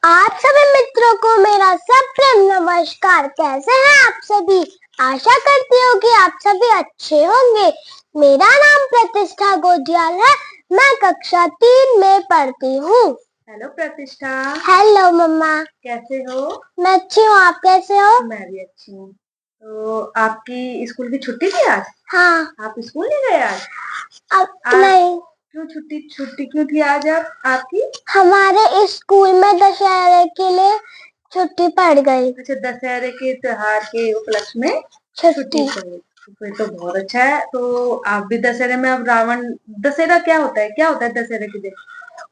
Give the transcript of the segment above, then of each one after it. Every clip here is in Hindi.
आप सभी मित्रों को मेरा सप्रेम नमस्कार। कैसे हैं आप सभी? आशा करती हूँ कि आप सभी अच्छे होंगे। मेरा नाम प्रतिष्ठा गोदियाल है। मैं कक्षा 3 में पढ़ती हूँ। हेलो प्रतिष्ठा। हेलो मम्मा। कैसे हो? मैं अच्छी हूँ, आप कैसे हो? मैं भी अच्छी हूँ। तो आपकी स्कूल की छुट्टी थी आज? हाँ। आप स्कूल नहीं गए आज? अब नहीं। क्यों छुट्टी क्यों थी आज आपकी? हमारे स्कूल में दशहरे के लिए छुट्टी पड़ गई। अच्छा, दशहरे के त्योहार के उपलक्ष्य में छुट्टी पड़ी। फिर तो बहुत अच्छा है। तो आप भी दशहरे में अब दशहरा क्या होता है दशहरे के दिन?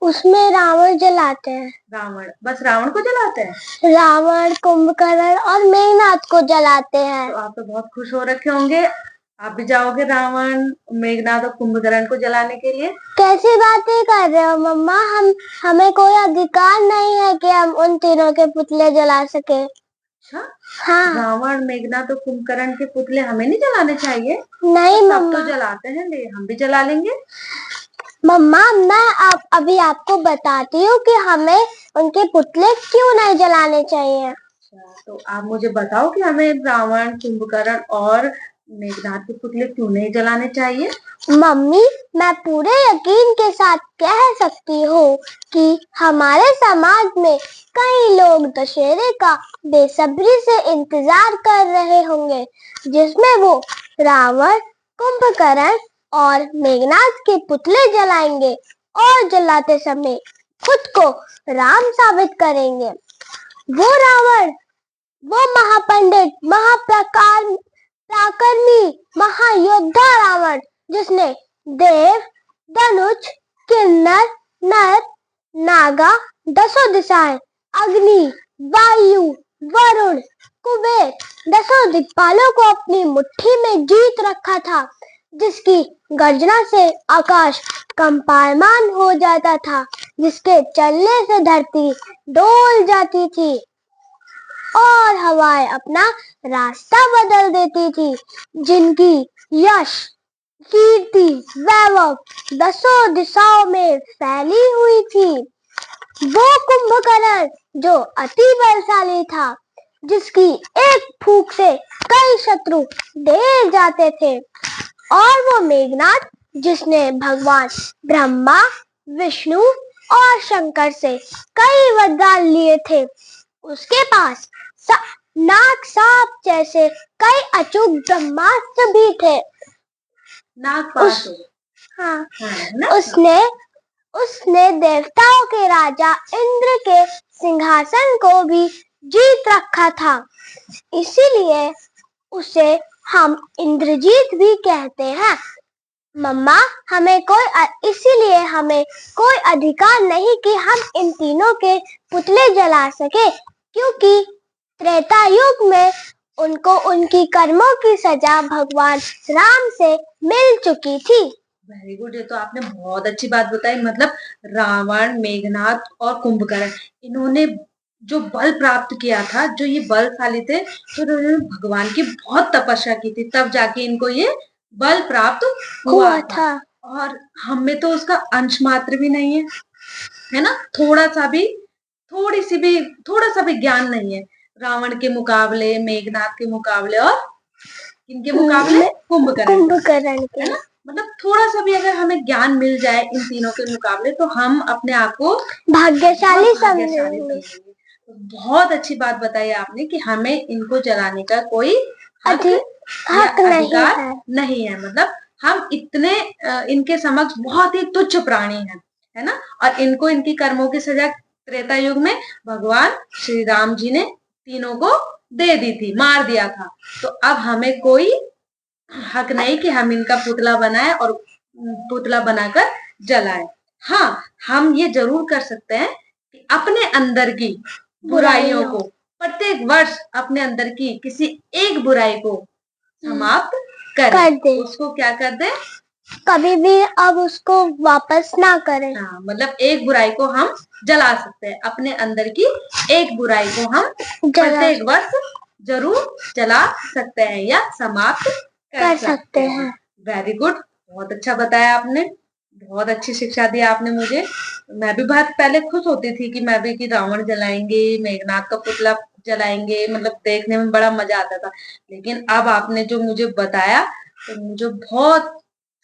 उसमें रावण जलाते हैं। रावण, बस रावण को जलाते हैं? रावण, कुंभकर्ण और मेघनाथ को जलाते हैं। तो आप तो बहुत खुश हो रखे होंगे। आप भी जाओगे रावण, मेघनाथ और कुंभकर्ण को जलाने के लिए? कैसी बातें कर रहे हो मम्मा? हमें कोई अधिकार नहीं है कि हम उन तीनों के पुतले जला सके। अच्छा। हाँ। रावण, मेघनाथ और कुंभकर्ण के पुतले हमें नहीं जलाने चाहिए? नहीं सब मम्मा। तो जलाते हैं, हम भी जला लेंगे। मम्मा, मैं आपको बताती हूँ कि हमें उनके पुतले क्यों नहीं जलाने चाहिए। तो आप मुझे बताओ कि हमें रावण, कुंभकर्ण और मेघनाथ के पुतले क्यों नहीं जलाने चाहिए? मम्मी, मैं पूरे यकीन के साथ कह सकती हूँ कि हमारे समाज में कई लोग दशहरे का बेसब्री से इंतजार कर रहे होंगे, जिसमें वो रावण, कुंभकर्ण और मेघनाथ के पुतले जलाएंगे और जलाते समय खुद को राम साबित करेंगे। वो रावण, वो महापंडित, पराक्रमी महायोद्धा रावण, जिसने देव, धनुष, किन्नर, नर, नागा, 10 दिशाएं, अग्नि, वायु, वरुण, कुबेर, 10 दिक्पालों को अपनी मुट्ठी में जीत रखा था, जिसकी गर्जना से आकाश कंपायमान हो जाता था, जिसके चलने से धरती डोल जाती थी और हवाएं अपना रास्ता बदल देती थी, जिनकी यश, कीर्ति, वैभव 10 दिशाओं में फैली हुई थी। वो कुंभकर्ण जो अति बलशाली था, जिसकी एक फूंक से कई शत्रु ढेर जाते थे, और वो मेघनाथ जिसने भगवान ब्रह्मा, विष्णु और शंकर से कई वरदान लिए थे। उसके पास नाग साप जैसे कई अचूक ब्रह्मास्त्र भी थे। हाँ, उसने देवताओं के राजा इंद्र के सिंहासन को भी जीत रखा था। इसीलिए उसे हम इंद्रजीत भी कहते हैं। मम्मा, इसीलिए हमें कोई अधिकार नहीं कि हम इन तीनों के पुतले जला सके, क्योंकि त्रेता युग में उनको उनकी कर्मों की सजा भगवान राम से मिल चुकी थी। वेरी गुड, ये तो आपने बहुत अच्छी बात बताई। मतलब रावण, मेघनाथ और कुंभकर्ण, इन्होंने जो बल प्राप्त किया था, जो ये बलशाली थे, तो इन्होंने भगवान की बहुत तपस्या की थी, तब जाके इनको ये बल प्राप्त हुआ था। और हम में तो उसका अंश मात्र भी नहीं है ना? थोड़ा सा भी ज्ञान नहीं है रावण के मुकाबले, मेघनाथ के मुकाबले और इनके मुकाबले कुंभकर्ण के, है ना? मतलब थोड़ा सा भी अगर हमें ज्ञान मिल जाए इन तीनों के मुकाबले, तो हम अपने आप को भाग्यशाली समझेंगे। तो बहुत अच्छी बात बताई आपने कि हमें इनको जलाने का कोई हक अधिकार नहीं है। मतलब हम इतने इनके समक्ष बहुत ही तुच्छ प्राणी हैं, है ना? और इनको इनकी कर्मों की सजा त्रेता युग में भगवान श्री राम जी ने तीनों को दे दी थी, मार दिया था। तो अब हमें कोई हक नहीं कि हम इनका पुतला बनाए और पुतला बनाकर जलाए। हाँ, हम ये जरूर कर सकते हैं कि अपने अंदर की बुराइयों को प्रत्येक वर्ष अपने अंदर की किसी एक बुराई को समाप्त कर दे। उसको क्या कर दे? कभी भी अब उसको वापस ना करें। हाँ, मतलब एक बुराई को हम जला सकते हैं, अपने अंदर की एक बुराई को हम प्रत्येक वर्ष जरूर जला सकते हैं या समाप्त कर सकते हैं। वेरी गुड, बहुत अच्छा बताया आपने। बहुत अच्छी शिक्षा दी आपने मुझे। मैं भी बहुत पहले खुश होती थी कि मैं भी कि रावण जलाएंगे, मेघनाथ का पुतला जलाएंगे, मतलब देखने में बड़ा मजा आता था। लेकिन अब आपने जो मुझे बताया तो मुझे बहुत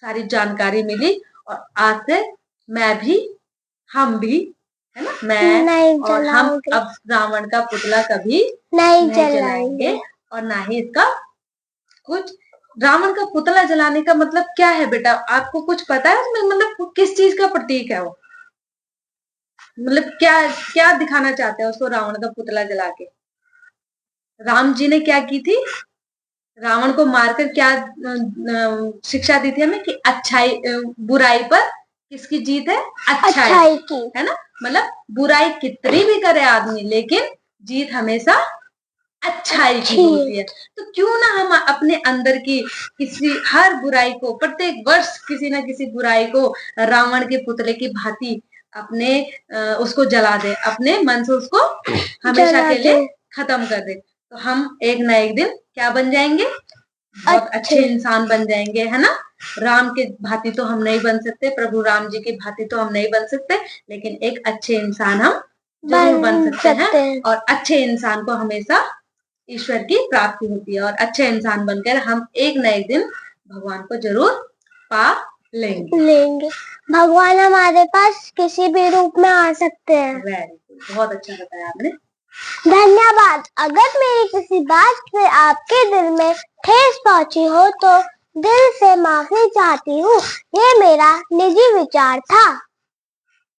सारी जानकारी मिली, और आज से मैं भी, हम भी, है ना, मैं नहीं और हम जलाओगे, अब रावण का पुतला कभी नहीं नहीं जलाएंगे। जलाएंगे, और ना ही इसका कुछ। रावण का पुतला जलाने का मतलब क्या है बेटा, आपको कुछ पता है उसमें, मतलब किस चीज का प्रतीक है वो, मतलब क्या क्या दिखाना चाहते हैं उसको रावण का पुतला जला के? राम जी ने क्या की थी, रावण को मारकर क्या शिक्षा दी थी हमें कि अच्छाई बुराई पर किसकी जीत है, अच्छाई की। है ना। मतलब बुराई कितनी भी करे आदमी, लेकिन जीत हमेशा अच्छाई की होती है। तो क्यों ना हम अपने अंदर की किसी हर बुराई को, प्रत्येक वर्ष किसी ना किसी बुराई को रावण के पुतले की भांति अपने उसको जला दे, अपने मन से उसको हमेशा के लिए खत्म कर दे। तो हम एक ना एक दिन क्या बन जाएंगे, बहुत अच्छे इंसान बन जाएंगे, है ना। राम के भांति तो हम नहीं बन सकते, प्रभु राम जी की भांति तो हम नहीं बन सकते, लेकिन एक अच्छे इंसान हम जरूर बन सकते हैं। और अच्छे इंसान को हमेशा ईश्वर की प्राप्ति होती है, और अच्छे इंसान बनकर हम एक न एक दिन भगवान को जरूर पा लेंगे। भगवान हमारे पास किसी भी रूप में आ सकते हैं। वेरी गुड, बहुत अच्छा बताया आपने। धन्यवाद। अगर मेरी किसी बात से आपके दिल में ठेस पहुंची हो तो दिल से माफी चाहती हूँ। ये मेरा निजी विचार था।